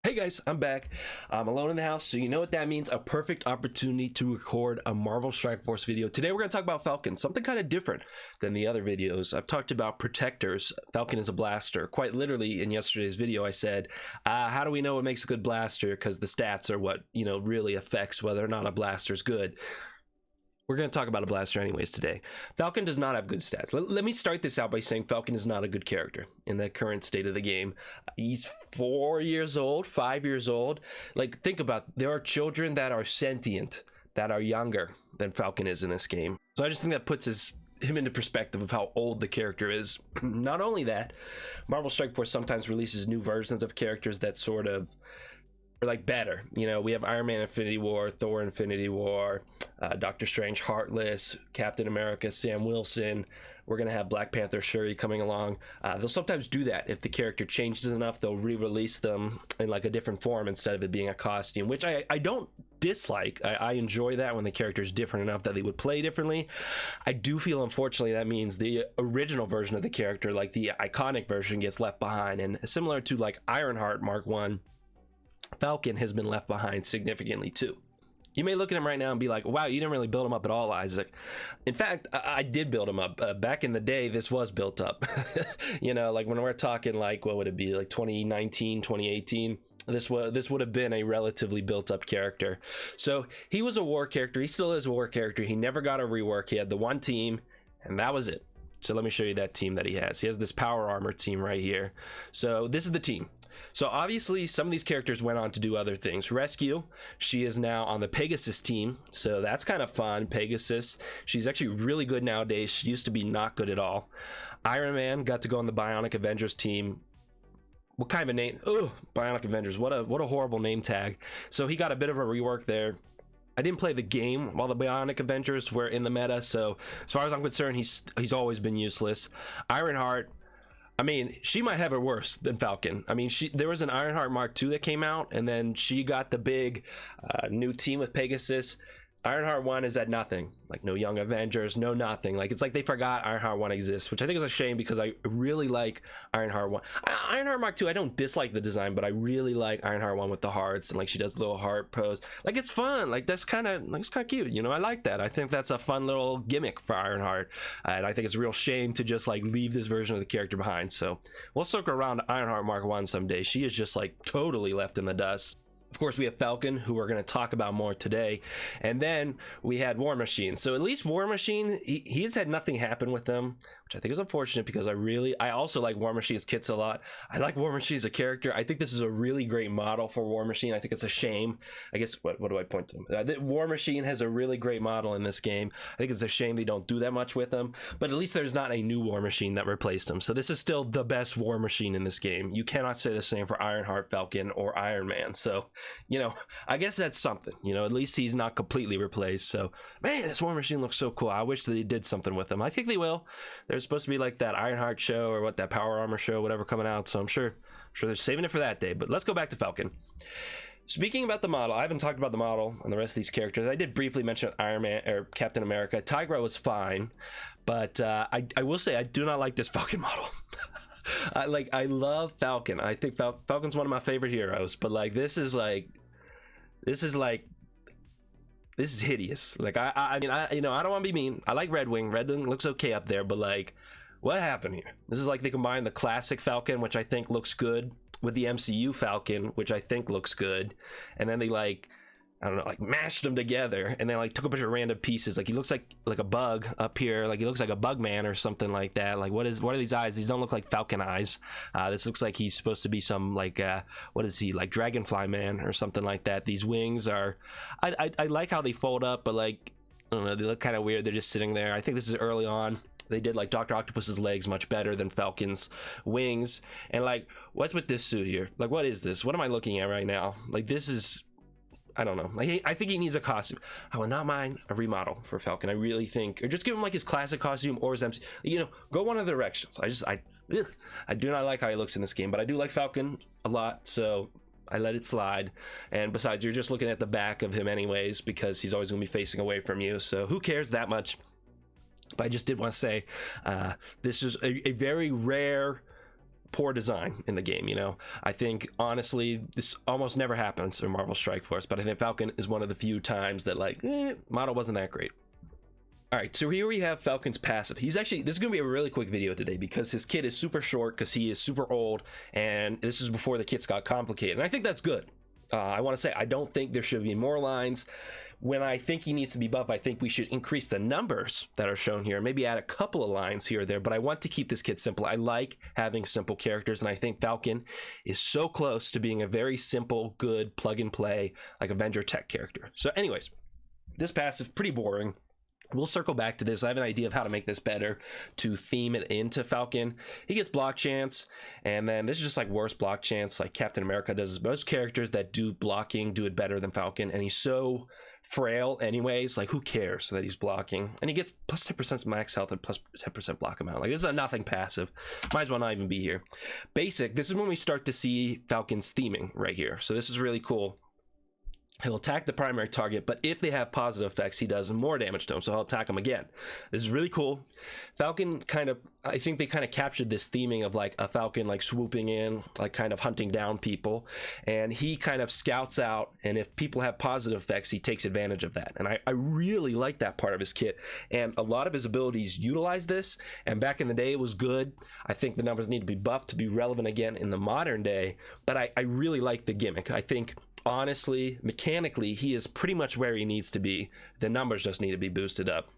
Hey guys, I'm back. I'm alone in the house, so you know what that means. A perfect opportunity to record a Marvel Strike Force video. Today we're going to talk about Falcon, something kind of different than the other videos. I've talked about protectors. Falcon is a blaster. Quite literally in yesterday's video I said, how do we know what makes a good blaster? Because the stats are what, really affects whether or not a blaster's good. We're going to talk about a blaster anyways today. Falcon does not have good stats. Let me start this out by saying Falcon is not a good character in the current state of the game. He's 4 years old, 5 years old. Like, think about it. There are children that are sentient, that are younger than Falcon is in this game. So I just think that puts him into perspective of how old the character is. Not only that, Marvel Strike Force sometimes releases new versions of characters that sort of are like better. We have Iron Man Infinity War, Thor Infinity War, Doctor Strange Heartless, Captain America Sam Wilson. We're gonna have Black Panther Shuri coming along. They'll sometimes do that if the character changes enough. They'll re-release them in like a different form instead of it being a costume, which I don't dislike. I enjoy that when the character is different enough that they would play differently. I do feel, unfortunately, that means the original version of the character, like the iconic version, gets left behind. And similar to like Ironheart Mark 1, Falcon has been left behind significantly too. You may look at him right now and be like, wow, you didn't really build him up at all, Isaac. In fact, I did build him up. Back in the day, this was built up. Like when we're talking like, what would it be, like 2019, 2018? This would have been a relatively built up character. So he was a war character. He still is a war character. He never got a rework. He had the one team and that was it. So let me show you that team that he has. He has this power armor team right here. So this is the team. So obviously some of these characters went on to do other things. Rescue, she is now on the Pegasus team, so that's kind of fun. Pegasus, she's actually really good nowadays. She used to be not good at all. Iron Man got to go on the Bionic Avengers team. What kind of a name? Oh, Bionic Avengers, what a horrible name tag. So he got a bit of a rework there. I didn't play the game while the Bionic Avengers were in the meta, so as far as I'm concerned, he's always been useless. Ironheart, I mean, she might have it worse than Falcon. I mean, there was an Ironheart Mark II that came out, and then she got the big new team with Pegasus. Ironheart 1 is at nothing. Like, no Young Avengers, no nothing. Like, it's like they forgot Ironheart 1 exists, which I think is a shame because I really like Ironheart 1. Ironheart Mark II, I don't dislike the design, but I really like Ironheart 1 with the hearts, and like she does a little heart pose. Like, it's fun. Like, that's kind of cute. I like that. I think that's a fun little gimmick for Ironheart. And I think it's a real shame to just like leave this version of the character behind. So we'll circle around to Ironheart Mark 1 someday. She is just like totally left in the dust. Of course, we have Falcon, who we're going to talk about more today. And then we had War Machine. So at least War Machine, he's had nothing happen with them, which I think is unfortunate because I also like War Machine's kits a lot. I like War Machine as a character. I think this is a really great model for War Machine. I think it's a shame. I guess, what do I point to? War Machine has a really great model in this game. I think it's a shame they don't do that much with him. But at least there's not a new War Machine that replaced him. So this is still the best War Machine in this game. You cannot say the same for Ironheart, Falcon, or Iron Man. So I guess that's something. At least he's not completely replaced. So, man, this War Machine looks so cool. I wish they did something with him. I think they will. There's supposed to be like that Ironheart show or that Power Armor show, whatever, coming out. So I'm sure they're saving it for that day. But let's go back to Falcon. Speaking about the model, I haven't talked about the model and the rest of these characters. I did briefly mention Iron Man or Captain America. Tigra was fine, but I will say I do not like this Falcon model. I love Falcon. I think Falcon's one of my favorite heroes, but like this is hideous. Like I mean, I don't want to be mean. I like Red Wing. Red Wing looks okay up there, but like, what happened here? This is like they combined the classic Falcon, which I think looks good, with the MCU Falcon, which I think looks good, and then they like, I don't know, like mashed them together and then like took a bunch of random pieces. Like he looks like a bug up here. Like he looks like a bug man or something like that. Like what are these eyes? These don't look like Falcon eyes. This looks like he's supposed to be some like what is he, like Dragonfly Man or something like that. These wings are, I like how they fold up, but like, I don't know, they look kind of weird. They're just sitting there. I think this is early on. They did like Dr. Octopus's legs much better than Falcon's wings. And like, what's with this suit here? Like, what is this? What am I looking at right now? Like, this is, I don't know. Like, I think he needs a costume. I will not mind a remodel for Falcon. I really think, or just give him like his classic costume or his MC. Go one of the directions. I do not like how he looks in this game, but I do like Falcon a lot, so I let it slide. And besides, you're just looking at the back of him anyways, because he's always going to be facing away from you. So who cares that much? But I just did want to say, this is a very rare poor design in the game. You know, I think honestly this almost never happens in Marvel Strike Force, but I think Falcon is one of the few times that like model wasn't that great. All right, so here we have Falcon's passive. He's actually, this is going to be a really quick video today because his kit is super short because he is super old, and this is before the kits got complicated, and I think that's good. I want to say I don't think there should be more lines. When I think he needs to be buffed, I think we should increase the numbers that are shown here, maybe add a couple of lines here or there, but I want to keep this kit simple. I like having simple characters, and I think Falcon is so close to being a very simple, good plug and play like Avenger tech character. So anyways, this passive pretty boring. We'll circle back to this. I have an idea of how to make this better to theme it into Falcon. He gets block chance, and then this is just like worse block chance like Captain America does. Most characters that do blocking do it better than Falcon, and he's so frail anyways, like who cares that he's blocking? And he gets plus 10% max health and plus 10% block amount. Like this is a nothing passive. Might as well not even be here. Basic, this is when we start to see Falcon's theming right here. So this is really cool. He'll attack the primary target, but if they have positive effects, he does more damage to them, so he'll attack them again. This is really cool. Falcon kind of, I think they kind of captured this theming of like a Falcon like swooping in, like kind of hunting down people, and he kind of scouts out, and if people have positive effects, he takes advantage of that. And I really like that part of his kit, and a lot of his abilities utilize this, and back in the day it was good. I think the numbers need to be buffed to be relevant again in the modern day, but I really like the gimmick. I think honestly, mechanically, he is pretty much where he needs to be. The numbers just need to be boosted up.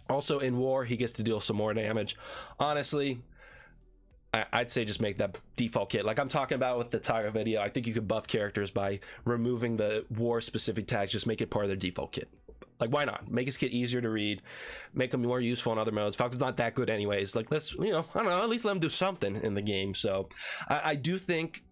Also, in war, he gets to deal some more damage. Honestly, I'd say just make that default kit. Like I'm talking about with the Tiger video, I think you could buff characters by removing the war-specific tags. Just make it part of their default kit. Like, why not? Make his kit easier to read, make him more useful in other modes. Falcon's not that good anyways. Like, let's, you know, I don't know, at least let him do something in the game. So, I do think,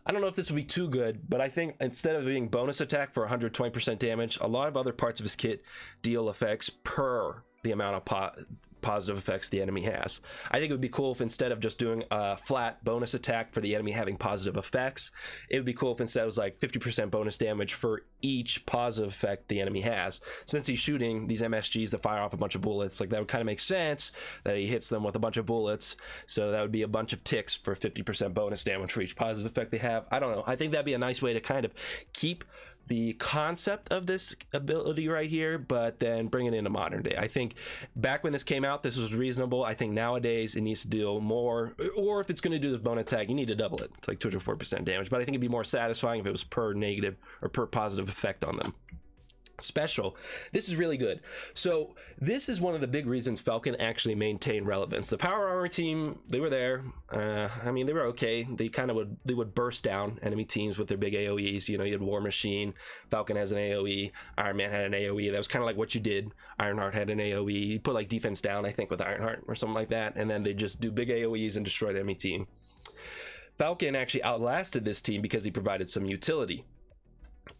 I don't know if this would be too good, but I think instead of being bonus attack for 120% damage, a lot of other parts of his kit deal effects per the amount of positive effects the enemy has. I think it would be cool if instead of just doing a flat bonus attack for the enemy having positive effects, it would be cool if instead it was like 50% bonus damage for each positive effect the enemy has. Since he's shooting these MSGs that fire off a bunch of bullets, like that would kind of make sense that he hits them with a bunch of bullets, so that would be a bunch of ticks for 50% bonus damage for each positive effect they have. I don't know, I think that'd be a nice way to kind of keep the concept of this ability right here, but then bring it into modern day. I think back when this came out, this was reasonable. I think nowadays it needs to do more, or if it's going to do this bone attack, you need to double it. It's like 204% damage, but I think it'd be more satisfying if it was per negative or per positive effect on them. Special, this is really good. So this is one of the big reasons Falcon actually maintained relevance. The power armor team, they were there. I mean, they were okay. They kind of would burst down enemy teams with their big AoEs. You know, you had War Machine, Falcon has an AoE, Iron Man had an AoE. That was kind of like what you did. Ironheart had an AoE. You put like defense down, I think, with Ironheart or something like that, and then they just do big AoEs and destroy the enemy team. Falcon actually outlasted this team because he provided some utility.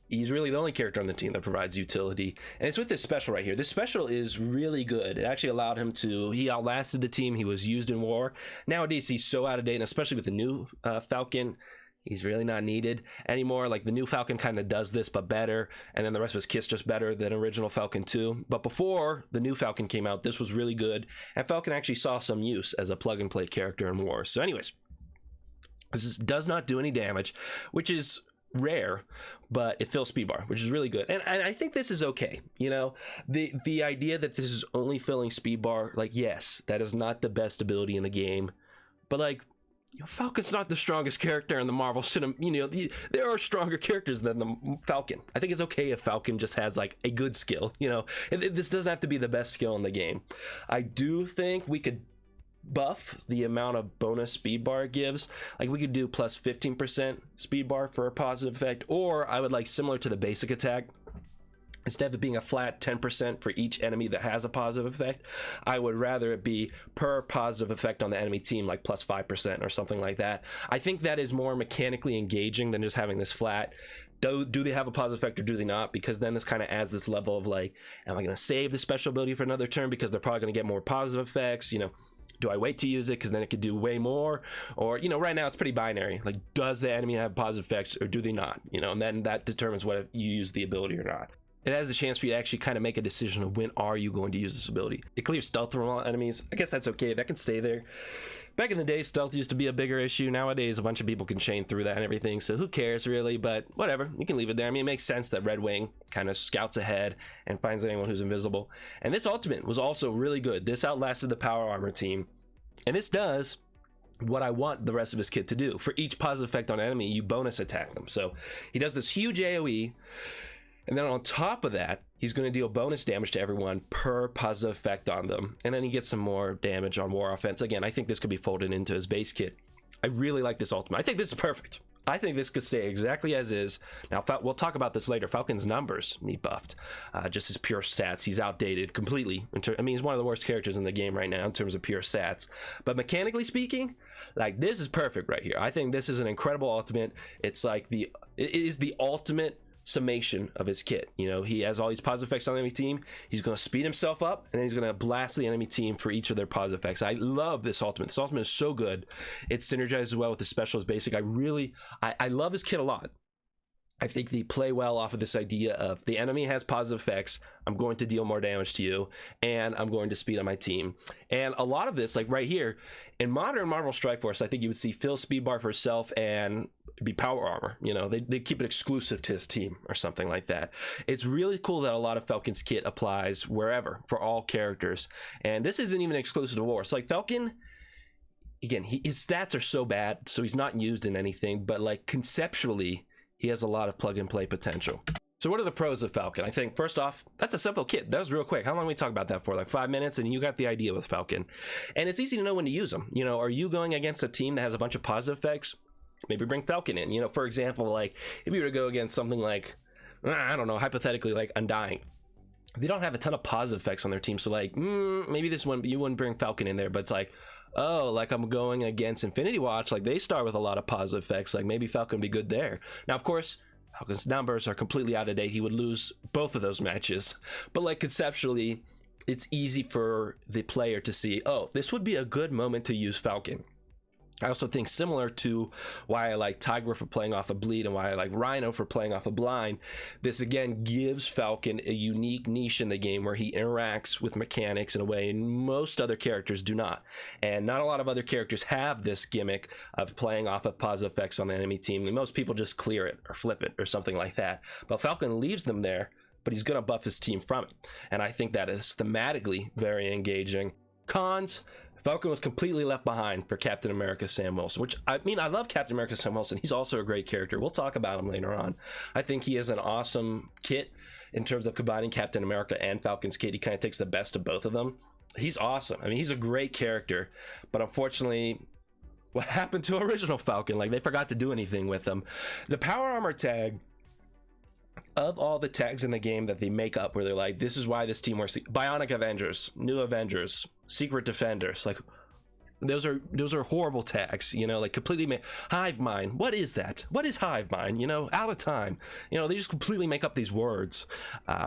He's really the only character on the team that provides utility, and it's with this special right here. This special is really good. It actually allowed him to, he outlasted the team. He was used in war. Nowadays he's so out of date, and especially with the new Falcon, he's really not needed anymore. Like the new Falcon kind of does this but better, and then the rest of his kit's just better than original Falcon 2. But before the new Falcon came out, this was really good, and Falcon actually saw some use as a plug and play character in war. So anyways, this does not do any damage, which is rare, but it fills speed bar, which is really good, and I think this is okay. You know, the idea that this is only filling speed bar, like, yes, that is not the best ability in the game, but like, you know, Falcon's not the strongest character in the Marvel cinema. You know, there are stronger characters than the Falcon. I think it's okay if Falcon just has like a good skill. You know, this doesn't have to be the best skill in the game. I do think we could buff the amount of bonus speed bar it gives. Like we could do plus 15% speed bar for a positive effect, or I would like similar to the basic attack, instead of it being a flat 10% for each enemy that has a positive effect, I would rather it be per positive effect on the enemy team, like plus 5% or something like that. I think that is more mechanically engaging than just having this flat. Do they have a positive effect or do they not? Because then this kind of adds this level of like, am I going to save the special ability for another turn because they're probably going to get more positive effects? You know, do I wait to use it because then it could do way more? Or, you know, right now it's pretty binary. Like, does the enemy have positive effects or do they not? You know, and then that determines whether you use the ability or not. It has a chance for you to actually kind of make a decision of when are you going to use this ability. It clears stealth from all enemies. I guess that's okay. That can stay there. Back in the day, stealth used to be a bigger issue. Nowadays, a bunch of people can chain through that and everything, so who cares really? But whatever, you can leave it there. I mean, it makes sense that Red Wing kind of scouts ahead and finds anyone who's invisible. And this ultimate was also really good. This outlasted the power armor team, and this does what I want the rest of his kit to do. For each positive effect on enemy, you bonus attack them. So he does this huge AoE, and then on top of that, he's going to deal bonus damage to everyone per positive effect on them. And then he gets some more damage on war offense. Again, I think this could be folded into his base kit. I really like this ultimate. I think this is perfect. I think this could stay exactly as is. Now, we'll talk about this later. Falcon's numbers need buffed. Just his pure stats. He's outdated completely. I mean, he's one of the worst characters in the game right now in terms of pure stats. But mechanically speaking, like, this is perfect right here. I think this is an incredible ultimate. It's like it is the ultimate summation of his kit. You know, he has all these positive effects on the enemy team. He's going to speed himself up, and then he's going to blast the enemy team for each of their positive effects. I love this ultimate. This ultimate is so good. It synergizes well with the special as basic. I love his kit a lot. I think they play well off of this idea of the enemy has positive effects, I'm going to deal more damage to you, and I'm going to speed up my team. And a lot of this, like right here, in modern Marvel Strike Force, I think you would see Phil speed bar for herself and be power armor. You know, they keep it exclusive to his team or something like that. It's really cool that a lot of Falcon's kit applies wherever for all characters. And this isn't even exclusive to war. It's like Falcon, again, his stats are so bad, so he's not used in anything, but like conceptually, he has a lot of plug and play potential. So what are the pros of Falcon? I think first off, that's a simple kit. That was real quick. How long did we talk about that for? Like 5 minutes, and you got the idea with Falcon. And it's easy to know when to use them. You know, are you going against a team that has a bunch of positive effects? Maybe bring Falcon in. You know, for example, like if you were to go against something like, I don't know, hypothetically like Undying. They don't have a ton of positive effects on their team, so like maybe this one you wouldn't bring Falcon in there, but it's like, oh, like I'm going against Infinity Watch, like they start with a lot of positive effects, like maybe Falcon would be good there. Now of course Falcon's numbers are completely out of date. He would lose both of those matches, but like conceptually it's easy for the player to see, oh, this would be a good moment to use Falcon. I also think similar to why I like Tiger for playing off a bleed and why I like Rhino for playing off a blind, this again gives Falcon a unique niche in the game where he interacts with mechanics in a way most other characters do not. And not a lot of other characters have this gimmick of playing off of positive effects on the enemy team. And most people just clear it or flip it or something like that. But Falcon leaves them there, but he's going to buff his team from it. And I think that is thematically very engaging. Cons: Falcon was completely left behind for Captain America Sam Wilson, which, I mean, I love Captain America Sam Wilson. He's also a great character. We'll talk about him later on. I think he is an awesome kit in terms of combining Captain America and Falcon's kit. He kind of takes the best of both of them. He's awesome. I mean, he's a great character, but unfortunately, what happened to original Falcon? Like, they forgot to do anything with him. The power armor tag, of all the tags in the game that they make up where they're like, this is why this team works, Bionic Avengers, New Avengers, Secret Defenders, like those are horrible tags, you know, like completely Hive Mind. What is that? What is Hive Mind? You know, out of time. You know, they just completely make up these words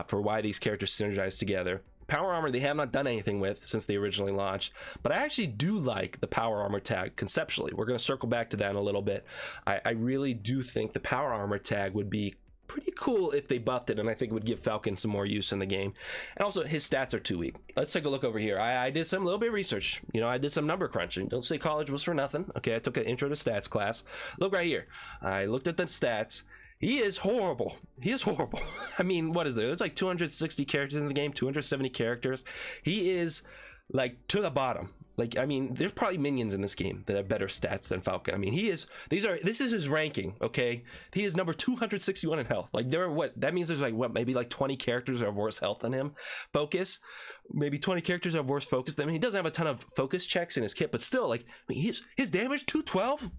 for why these characters synergize together. Power armor they have not done anything with since they originally launched, but I actually do like the power armor tag conceptually. We're going to circle back to that in a little bit. I really do think the power armor tag would be pretty cool if they buffed it, and I think it would give Falcon some more use in the game. And also, his stats are too weak. Let's take a look over here. I did some little bit of research. You know, I did some number crunching. Don't say college was for nothing. Okay, I took an intro to stats class. Look right here. I looked at the stats. He is horrible. He is horrible. I mean, what is there? There's like 260 characters in the game, 270 characters. He is like to the bottom. Like, I mean, there's probably minions in this game that have better stats than Falcon. I mean, this is his ranking, okay? He is number 261 in health. Like, there are that means there's like, maybe like 20 characters that have worse health than him. Focus, maybe 20 characters have worse focus than him. He doesn't have a ton of focus checks in his kit, but still, like, I mean, his damage, 212?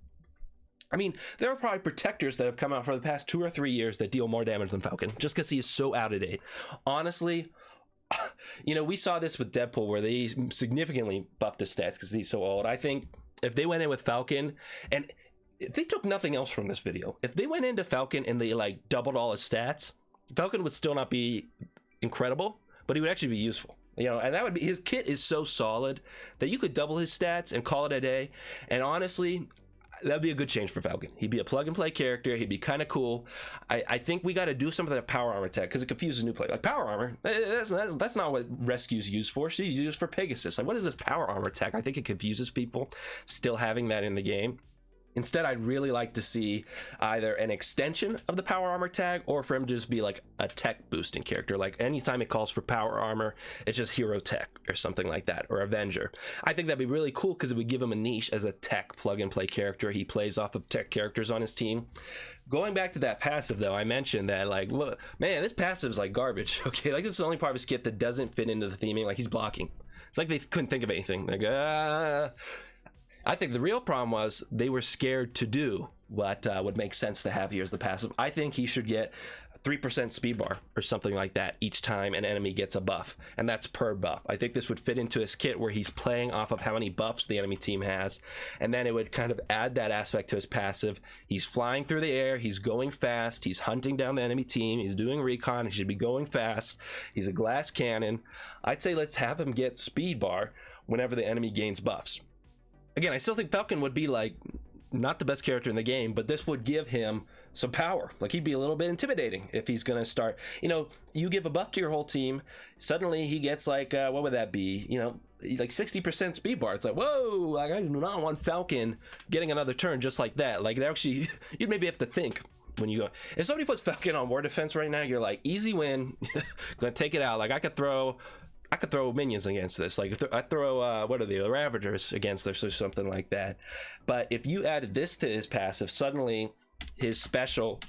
I mean, there are probably protectors that have come out for the past 2 or 3 years that deal more damage than Falcon, just because he is so out of date. Honestly, you know, we saw this with Deadpool where they significantly buffed his stats because he's so old. I think if they went in with Falcon, and if they took nothing else from this video, if they went into Falcon and they like doubled all his stats, Falcon would still not be incredible, but he would actually be useful. You know, and that would be, his kit is so solid that you could double his stats and call it a day. And honestly, that'd be a good change for Falcon. He'd be a plug and play character. He'd be kind of cool. I think we got to do something with power armor tech because it confuses new players. Like power armor, that's not what Rescue's used for. She's used for Pegasus. Like, what is this power armor tech? I think it confuses people still having that in the game. Instead, I'd really like to see either an extension of the power armor tag or for him to just be like a tech boosting character. Like anytime it calls for power armor, it's just hero tech or something like that, or Avenger. I think that'd be really cool because it would give him a niche as a tech plug and play character. He plays off of tech characters on his team. Going back to that passive though, I mentioned that like, look, man, this passive is like garbage. Okay, like this is the only part of his kit that doesn't fit into the theming. Like he's blocking. It's like they couldn't think of anything. Like, I think the real problem was they were scared to do what would make sense to have here as the passive. I think he should get 3% speed bar or something like that each time an enemy gets a buff, and that's per buff. I think this would fit into his kit where he's playing off of how many buffs the enemy team has, and then it would kind of add that aspect to his passive. He's flying through the air, he's going fast, he's hunting down the enemy team, he's doing recon, he should be going fast, he's a glass cannon. I'd say let's have him get speed bar whenever the enemy gains buffs. Again, I still think Falcon would be like not the best character in the game, but this would give him some power. Like he'd be a little bit intimidating if he's gonna start, you know, you give a buff to your whole team, suddenly he gets like what would that be, you know, like 60% speed bar. It's like, whoa, like I do not want Falcon getting another turn just like that. Like they actually, you'd maybe have to think when you go, if somebody puts Falcon on war defense right now, you're like, easy win, gonna take it out. Like I could throw minions against this. Like I throw what are the Ravagers against this or something like that. But if you added this to his passive, suddenly his special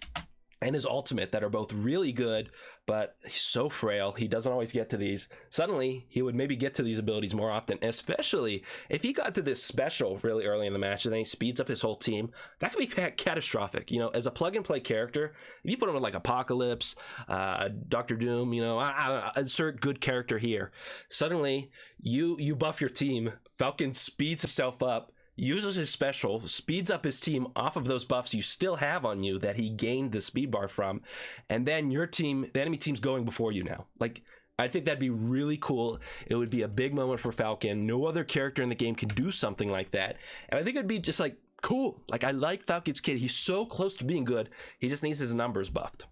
and his ultimate that are both really good, but he's so frail, he doesn't always get to these. Suddenly he would maybe get to these abilities more often, especially if he got to this special really early in the match and then he speeds up his whole team. That could be catastrophic. You know, as a plug and play character, if you put him with like Apocalypse, Dr. Doom, you know, I don't know, insert good character here. Suddenly you buff your team, Falcon speeds himself up, uses his special, speeds up his team off of those buffs you still have on you that he gained the speed bar from, and then your team, the enemy team's going before you now. Like, I think that'd be really cool. It would be a big moment for Falcon. No other character in the game can do something like that, and I think it'd be just like cool. Like, I like Falcon's kit. He's so close to being good. He just needs his numbers buffed.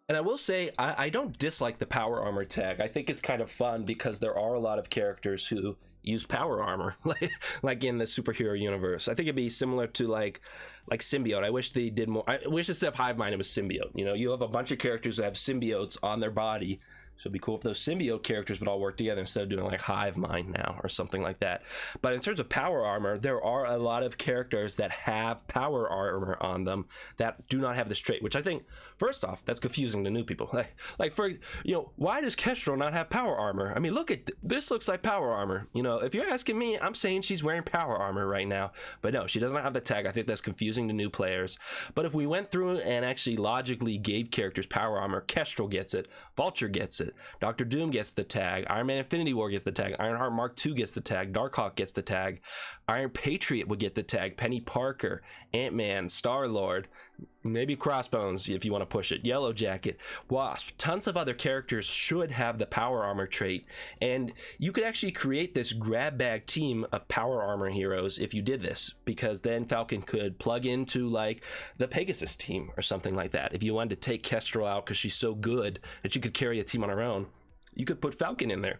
And I will say, I don't dislike the power armor tag. I think it's kind of fun because there are a lot of characters who use power armor like in the superhero universe. I think it'd be similar to like symbiote. I wish they did more. I wish instead of hive mind it was symbiote. You know, you have a bunch of characters that have symbiotes on their body, so it'd be cool if those symbiote characters would all work together instead of doing like hive mind now or something like that. But in terms of power armor, there are a lot of characters that have power armor on them that do not have this trait, which I think, first off, that's confusing to new people. Like for, you know, why does Kestrel not have power armor? I mean, look at this, looks like power armor. You know, if you're asking me, I'm saying she's wearing power armor right now, but no, she doesn't have the tag. I think that's confusing to new players. But if we went through and actually logically gave characters power armor, Kestrel gets it, Vulture gets it, Dr. Doom gets the tag, Iron Man Infinity War gets the tag, Ironheart Mark II gets the tag, Darkhawk gets the tag, Iron Patriot would get the tag, Penny Parker, Ant-Man, Star-Lord, maybe Crossbones if you want to push it, Yellow Jacket, Wasp. Tons of other characters should have the power armor trait, and you could actually create this grab bag team of power armor heroes if you did this, because then Falcon could plug into like the Pegasus team or something like that. If you wanted to take Kestrel out because she's so good that she could carry a team on her own, you could put Falcon in there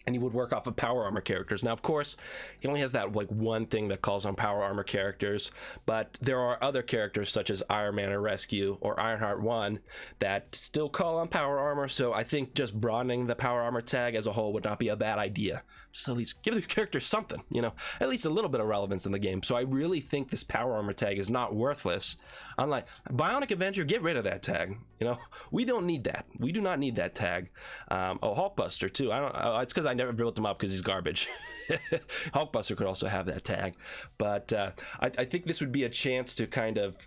and he would work off of power armor characters. Now, of course, he only has that like one thing that calls on power armor characters, but there are other characters such as Iron Man or Rescue or Ironheart 1 that still call on power armor. So I think just broadening the power armor tag as a whole would not be a bad idea. Just at least give these characters something, you know, at least a little bit of relevance in the game. So I really think this power armor tag is not worthless. Unlike Bionic Avenger, get rid of that tag. You know, we don't need that. We do not need that tag. Hulkbuster too. It's because I never built him up because he's garbage. Hulkbuster could also have that tag, but I think this would be a chance to kind of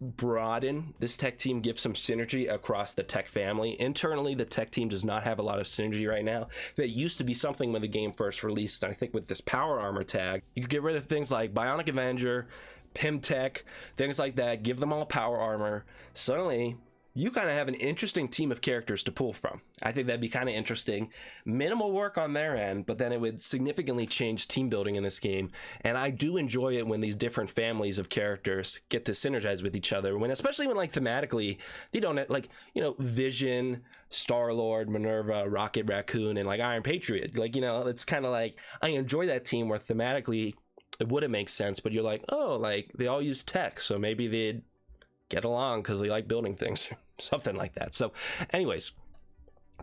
broaden this tech team, give some synergy across the tech family. Internally, the tech team does not have a lot of synergy right now. That used to be something when the game first released, and I think with this power armor tag, you could get rid of things like Bionic Avenger, Pym Tech, things like that, give them all power armor. Suddenly you kind of have an interesting team of characters to pull from. I think that'd be kind of interesting. Minimal work on their end, but then it would significantly change team building in this game. And I do enjoy it when these different families of characters get to synergize with each other, when especially when like thematically they don't, like, you know, Vision, Star-Lord, Minerva, Rocket Raccoon, and like Iron Patriot. Like, you know, it's kind of like I enjoy that team where thematically it wouldn't make sense, but you're like, oh, like they all use tech, so maybe they'd get along because they like building things, something like that. So anyways,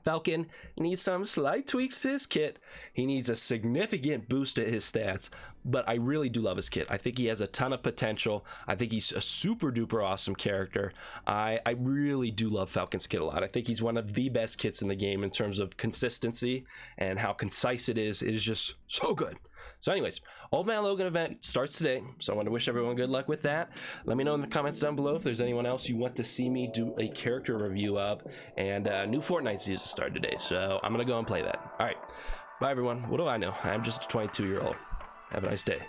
Falcon needs some slight tweaks to his kit. He needs a significant boost to his stats, but I really do love his kit. I think he has a ton of potential. I think he's a super duper awesome character. I really do love Falcon's kit a lot. I think he's one of the best kits in the game in terms of consistency and how concise it is. It is just so good. So anyways, Old Man Logan event starts today, so I want to wish everyone good luck with that. Let me know in the comments down below if there's anyone else you want to see me do a character review of. And new Fortnite season started today, so I'm going to go and play that. All right, bye everyone. What do I know? I'm just a 22-year-old. Have a nice day.